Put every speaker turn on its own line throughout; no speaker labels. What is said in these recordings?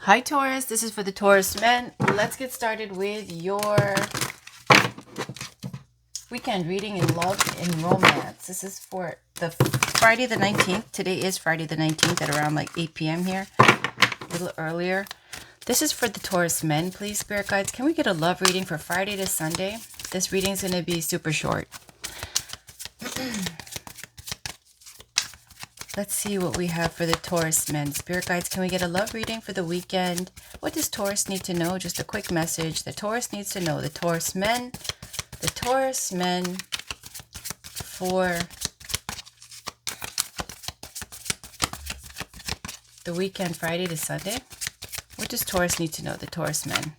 Hi Taurus, this is for the Taurus men. Let's get started with your weekend reading in love and romance. This is for the Friday the 19th. Today is Friday the 19th at around like 8 p.m. here, a little earlier. This is for the Taurus men, please, Spirit Guides. Can we get a love reading for Friday to Sunday? This reading is going to be super short. Let's see what we have for the Taurus men. Spirit Guides, can we get a love reading for the weekend? What does Taurus need to know? Just a quick message. The Taurus needs to know. The Taurus men for the weekend, Friday to Sunday. What does Taurus need to know? The Taurus men.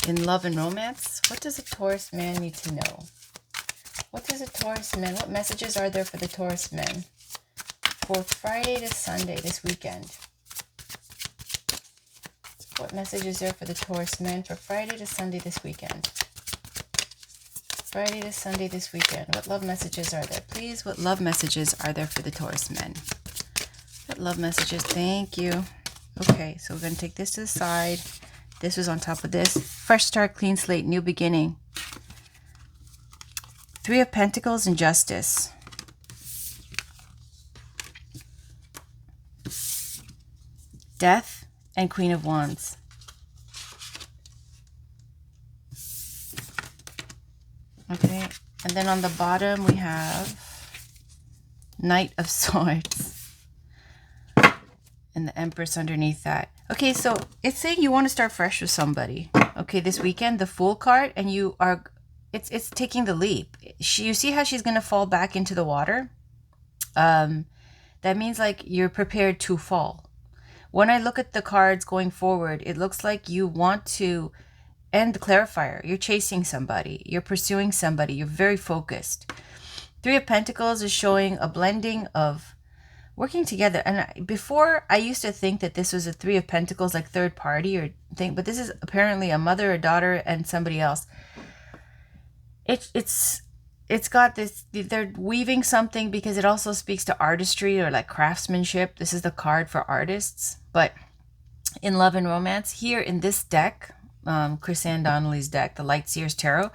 In love and romance, what does a Taurus man need to know? What does a Taurus man, what messages are there for the Taurus men? For Friday to Sunday this weekend. What message is there for the Taurus men for Friday to Sunday this weekend? Friday to Sunday this weekend. What love messages are there? Please, what love messages are there for the Taurus men? What love messages? Thank you. Okay, so we're going to take this to the side. This was on top of this. Fresh start, clean slate, new beginning. Three of Pentacles and Justice. Death and Queen of Wands. Okay, and then on the bottom we have Knight of Swords. And the Empress underneath that. Okay, so it's saying you want to start fresh with somebody. Okay, this weekend, the Fool card, and you are, it's taking the leap. You see how she's going to fall back into the water? That means like you're prepared to fall. When I look at the cards going forward, it looks like you want to end the clarifier. You're chasing somebody. You're pursuing somebody. You're very focused. Three of Pentacles is showing a blending of working together. And before, I used to think that this was a Three of Pentacles, like third party or thing. But this is apparently a mother, a daughter, and somebody else. It's got this, they're weaving something because it also speaks to artistry or like craftsmanship. This is the card for artists. But in love and romance, here in this deck, Chris Ann Donnelly's deck, the Light Seers Tarot,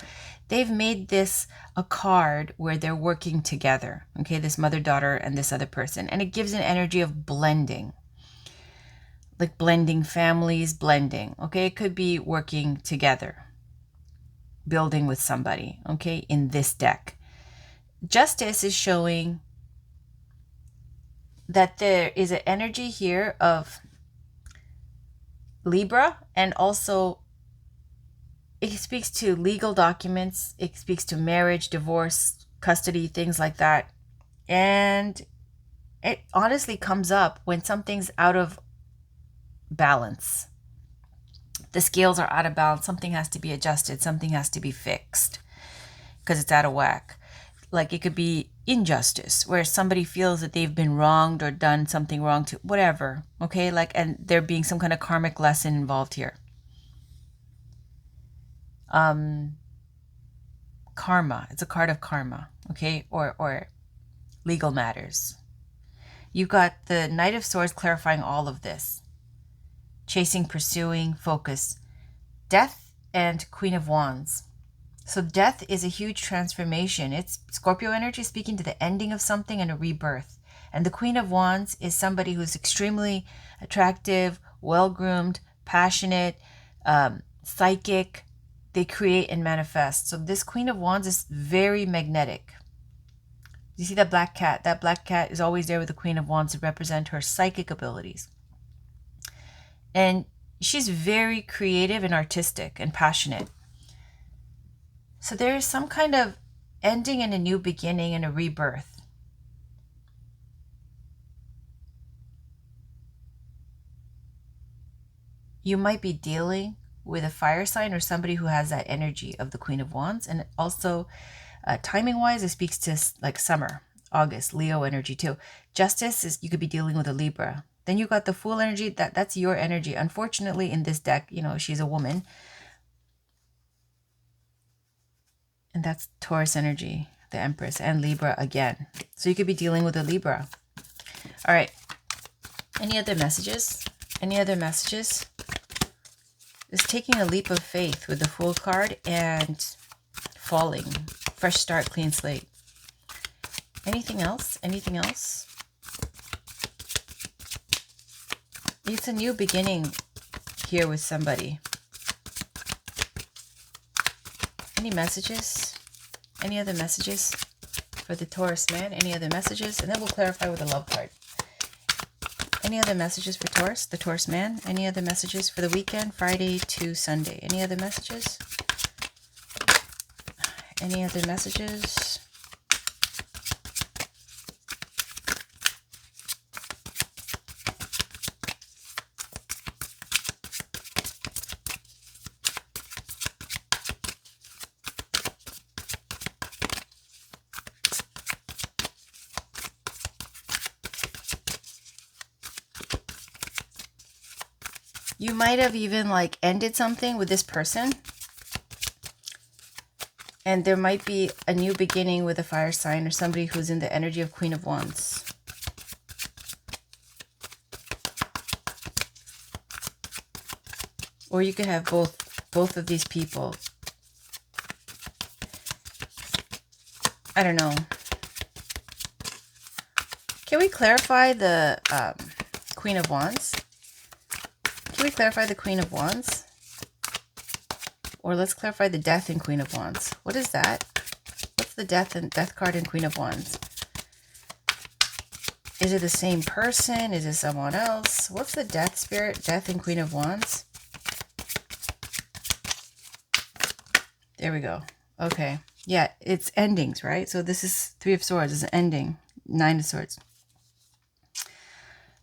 they've made this a card where they're working together. Okay, this mother, daughter, and this other person. And it gives an energy of blending. Like blending families, blending. Okay, it could be working together. Building with somebody, okay, in this deck. Justice is showing that there is an energy here of Libra, and also it speaks to legal documents, it speaks to marriage, divorce, custody, things like that. And it honestly comes up when something's out of balance. The scales are out of balance. Something has to be adjusted. Something has to be fixed because it's out of whack. Like it could be injustice where somebody feels that they've been wronged or done something wrong to whatever. Okay, like, and there being some kind of karmic lesson involved here. Karma. It's a card of karma. Okay, or legal matters. You've got the Knight of Swords clarifying all of this. Chasing, pursuing, focus. Death and Queen of Wands. So death is a huge transformation. It's Scorpio energy speaking to the ending of something and a rebirth. And the Queen of Wands is somebody who's extremely attractive, well-groomed, passionate, psychic. They create and manifest. So this Queen of Wands is very magnetic. You see that black cat? That black cat is always there with the Queen of Wands to represent her psychic abilities. And she's very creative and artistic and passionate. So there's some kind of ending and a new beginning and a rebirth. You might be dealing with a fire sign or somebody who has that energy of the Queen of Wands. And also, timing-wise, it speaks to like summer, August, Leo energy too. Justice is, you could be dealing with a Libra. Then you got the Fool energy. That's your energy. Unfortunately, in this deck, you know, she's a woman. And that's Taurus energy, the Empress, and Libra again. So you could be dealing with a Libra. All right. Any other messages? Any other messages? Is taking a leap of faith with the Fool card and falling. Fresh start, clean slate. Anything else? Anything else? It's a new beginning here with somebody. Any messages? Any other messages for the Taurus man? Any other messages? And then we'll clarify with the love card. Any other messages for Taurus, the Taurus man? Any other messages for the weekend, Friday to Sunday? Any other messages? Any other messages? You might have even like ended something with this person. And there might be a new beginning with a fire sign or somebody who's in the energy of Queen of Wands. Or you could have both of these people. I don't know. Can we clarify the Queen of Wands? Can we clarify the Queen of Wands? Or let's clarify the Death in Queen of Wands. What is that? What's the Death card in Queen of Wands? Is it the same person? Is it someone else? What's the Death spirit? Death in Queen of Wands. There we go. Okay. Yeah, it's endings, right? So this is Three of Swords. It's an ending. Nine of Swords.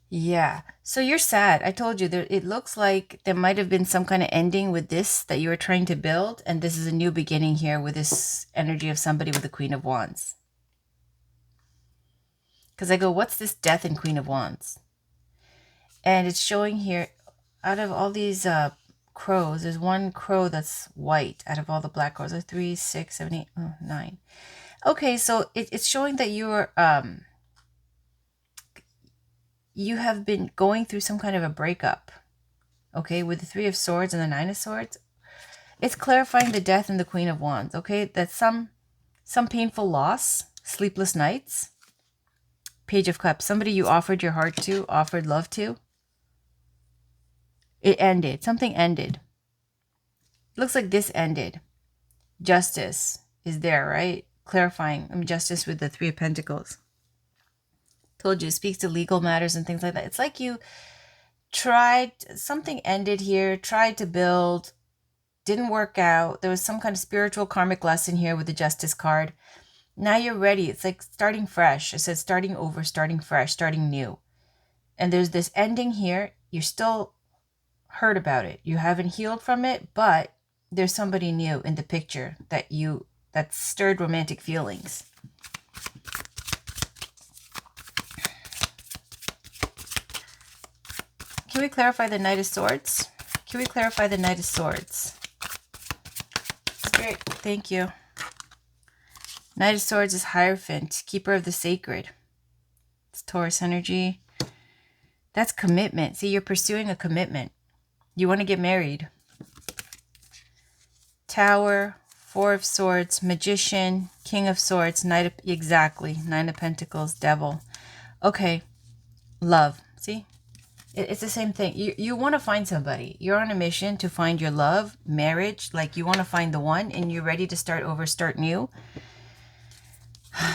Yeah. So you're sad. I told you that it looks like there might have been some kind of ending with this that you were trying to build. And this is a new beginning here with this energy of somebody with the Queen of Wands. Because I go, what's this Death in Queen of Wands? And it's showing here, out of all these crows, there's one crow that's white out of all the black crows. 3, 6, 7, 8, 9. Okay, so it's showing that you're... you have been going through some kind of a breakup, okay, with the Three of Swords and the Nine of Swords. It's clarifying the Death and the Queen of Wands, okay? That's some painful loss, sleepless nights. Page of Cups, somebody you offered your heart to, offered love to. It ended. Something ended. It looks like this ended. Justice is there, right? Clarifying. Justice with the Three of Pentacles. Told you, it speaks to legal matters and things like that. It's like you tried, something ended here, tried to build, didn't work out. There was some kind of spiritual karmic lesson here with the Justice card. Now you're ready. It's like starting fresh. It says starting over, starting fresh, starting new. And there's this ending here. You're still hurt about it. You haven't healed from it, but there's somebody new in the picture that stirred romantic feelings. Can we clarify the Knight of Swords? Can we clarify the Knight of Swords? Spirit, thank you. Knight of Swords is Hierophant, keeper of the sacred. It's Taurus energy. That's commitment. See, you're pursuing a commitment. You want to get married. Tower, Four of Swords, Magician, King of Swords, exactly. Nine of Pentacles, Devil. Okay, love. See? It's the same thing. You want to find somebody. You're on a mission to find your love, marriage. Like you want to find the one and you're ready to start over, start new.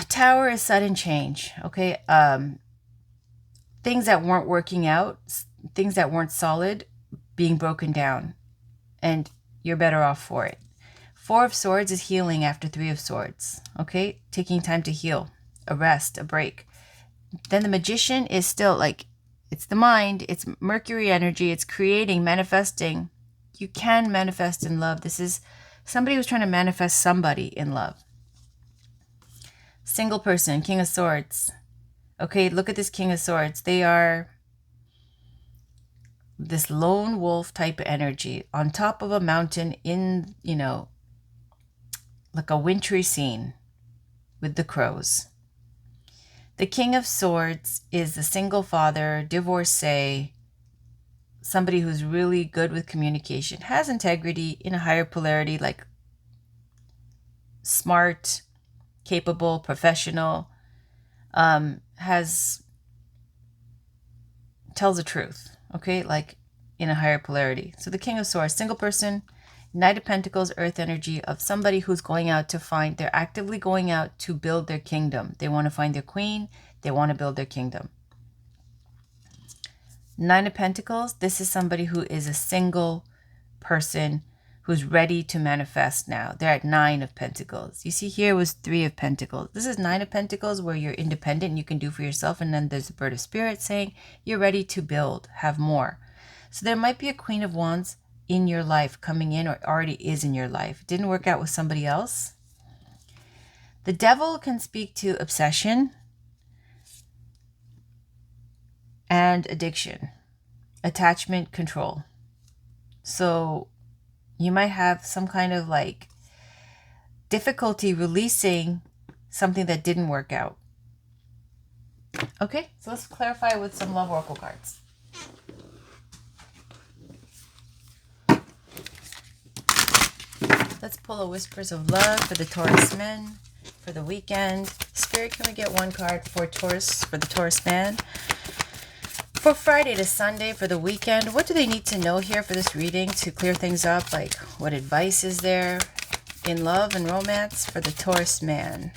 Tower is sudden change. Okay. Things that weren't working out, things that weren't solid, being broken down. And you're better off for it. Four of Swords is healing after Three of Swords. Okay. Taking time to heal. A rest, a break. Then the Magician is still like... It's the mind, it's Mercury energy, it's creating, manifesting. You can manifest in love. This is somebody who's trying to manifest somebody in love. Single person, King of Swords. Okay, look at this King of Swords. They are this lone wolf type of energy on top of a mountain in, like a wintry scene with the crows. The King of Swords is the single father, divorcee, somebody who's really good with communication, has integrity, in a higher polarity, like smart, capable, professional, tells the truth, okay, like in a higher polarity. So the King of Swords, single person, Knight of Pentacles, earth energy of somebody who's going out to find, they're actively going out to build their kingdom. They want to find their queen. They want to build their kingdom. Nine of Pentacles, this is somebody who is a single person who's ready to manifest now. They're at Nine of Pentacles. You see here was Three of Pentacles. This is Nine of Pentacles where you're independent and you can do for yourself. And then there's the Bird of Spirit saying you're ready to build, have more. So there might be a Queen of Wands in your life coming in, or already is in your life. It didn't work out with somebody else. The Devil can speak to obsession and addiction, attachment, control. So you might have some kind of like difficulty releasing something that didn't work out. Okay, so let's clarify with some love oracle cards. Let's pull a Whispers of Love for the Taurus men for the weekend. Spirit, can we get one card for Taurus, for the Taurus man? For Friday to Sunday for the weekend, what do they need to know here for this reading to clear things up? Like, what advice is there in love and romance for the Taurus man?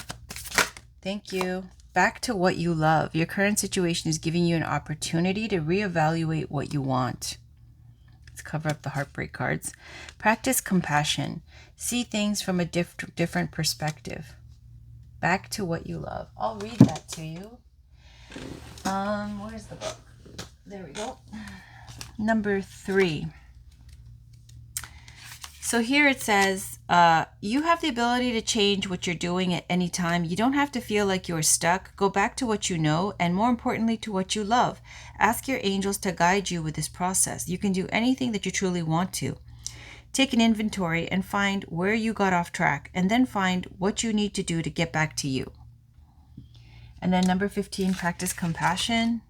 Thank you. Back to what you love. Your current situation is giving you an opportunity to reevaluate what you want. Let's cover up the heartbreak cards. Practice compassion. See things from a different perspective. Back to what you love. I'll read that to you. Where's the book? There we go. Number 3. So here it says, you have the ability to change what you're doing at any time. You don't have to feel like you're stuck. Go back to what you know, and more importantly, to what you love. Ask your angels to guide you with this process. You can do anything that you truly want to. Take an inventory and find where you got off track, and then find what you need to do to get back to you. And then number 15, practice compassion.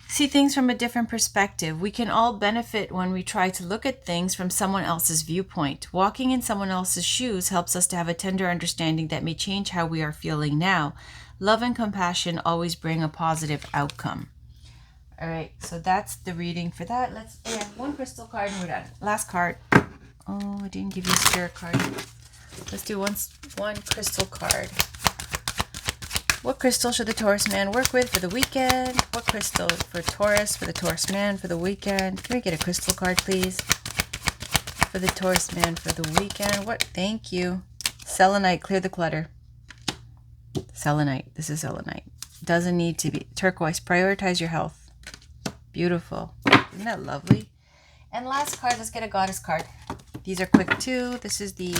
See things from a different perspective. We can all benefit when we try to look at things from someone else's viewpoint. Walking in someone else's shoes helps us to have a tender understanding that may change how we are feeling now. Love and compassion always bring a positive outcome. All right, so that's the reading for that. Let's one crystal card and we're done. Last card. Oh, I didn't give you a spirit card. Let's do one crystal card. What crystal should the Taurus man work with for the weekend? What crystal for Taurus, for the Taurus man for the weekend? Can we get a crystal card, please? For the Taurus man for the weekend. What? Thank you. Selenite, clear the clutter. Selenite. This is selenite. Doesn't need to be. Turquoise, prioritize your health. Beautiful. Isn't that lovely? And last card, let's get a goddess card. These are quick too. This is the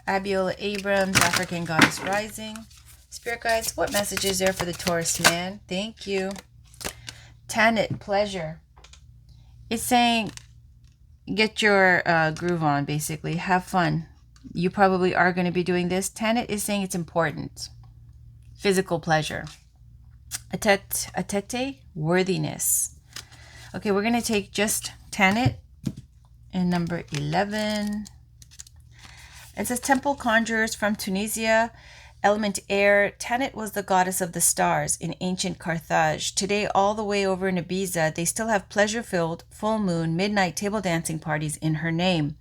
Abiola Abrams, African Goddess Rising. Spirit guides, what message is there for the Taurus man? Thank you. Tanit, pleasure. It's saying get your groove on, basically. Have fun. You probably are going to be doing this. Tanit is saying it's important. Physical pleasure. Atete, worthiness. Okay, we're going to take just Tanit and number 11. It says temple conjurers from Tunisia. Element air. Tanit was the goddess of the stars in ancient Carthage. Today, all the way over in Ibiza, they still have pleasure-filled, full moon, midnight table dancing parties in her name.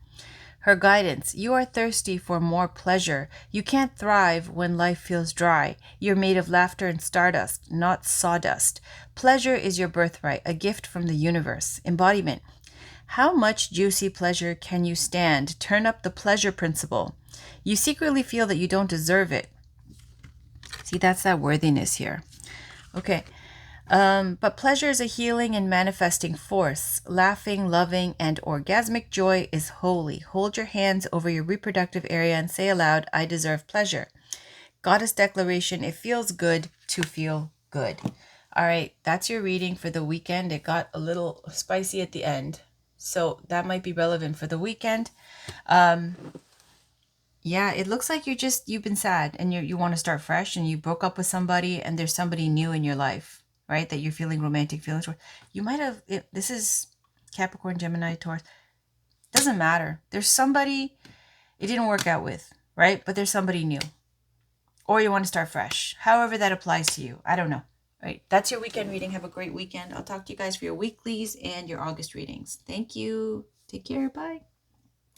Her guidance. You are thirsty for more pleasure. You can't thrive when life feels dry. You're made of laughter and stardust, not sawdust. Pleasure is your birthright, a gift from the universe. Embodiment. How much juicy pleasure can you stand? Turn up the pleasure principle. You secretly feel that you don't deserve it. See, that's that worthiness here. Okay. But pleasure is a healing and manifesting force. Laughing, loving, and orgasmic joy is holy. Hold your hands over your reproductive area and say aloud, I deserve pleasure. Goddess declaration, it feels good to feel good. All right, that's your reading for the weekend. It got a little spicy at the end, so that might be relevant for the weekend. Yeah, it looks like you've been sad and you want to start fresh and you broke up with somebody and there's somebody new in your life, right? That you're feeling romantic feelings for. You might have this is Capricorn, Gemini, Taurus. Doesn't matter. There's somebody it didn't work out with, right? But there's somebody new. Or you want to start fresh. However that applies to you. I don't know. Right. That's your weekend reading. Have a great weekend. I'll talk to you guys for your weeklies and your August readings. Thank you. Take care. Bye.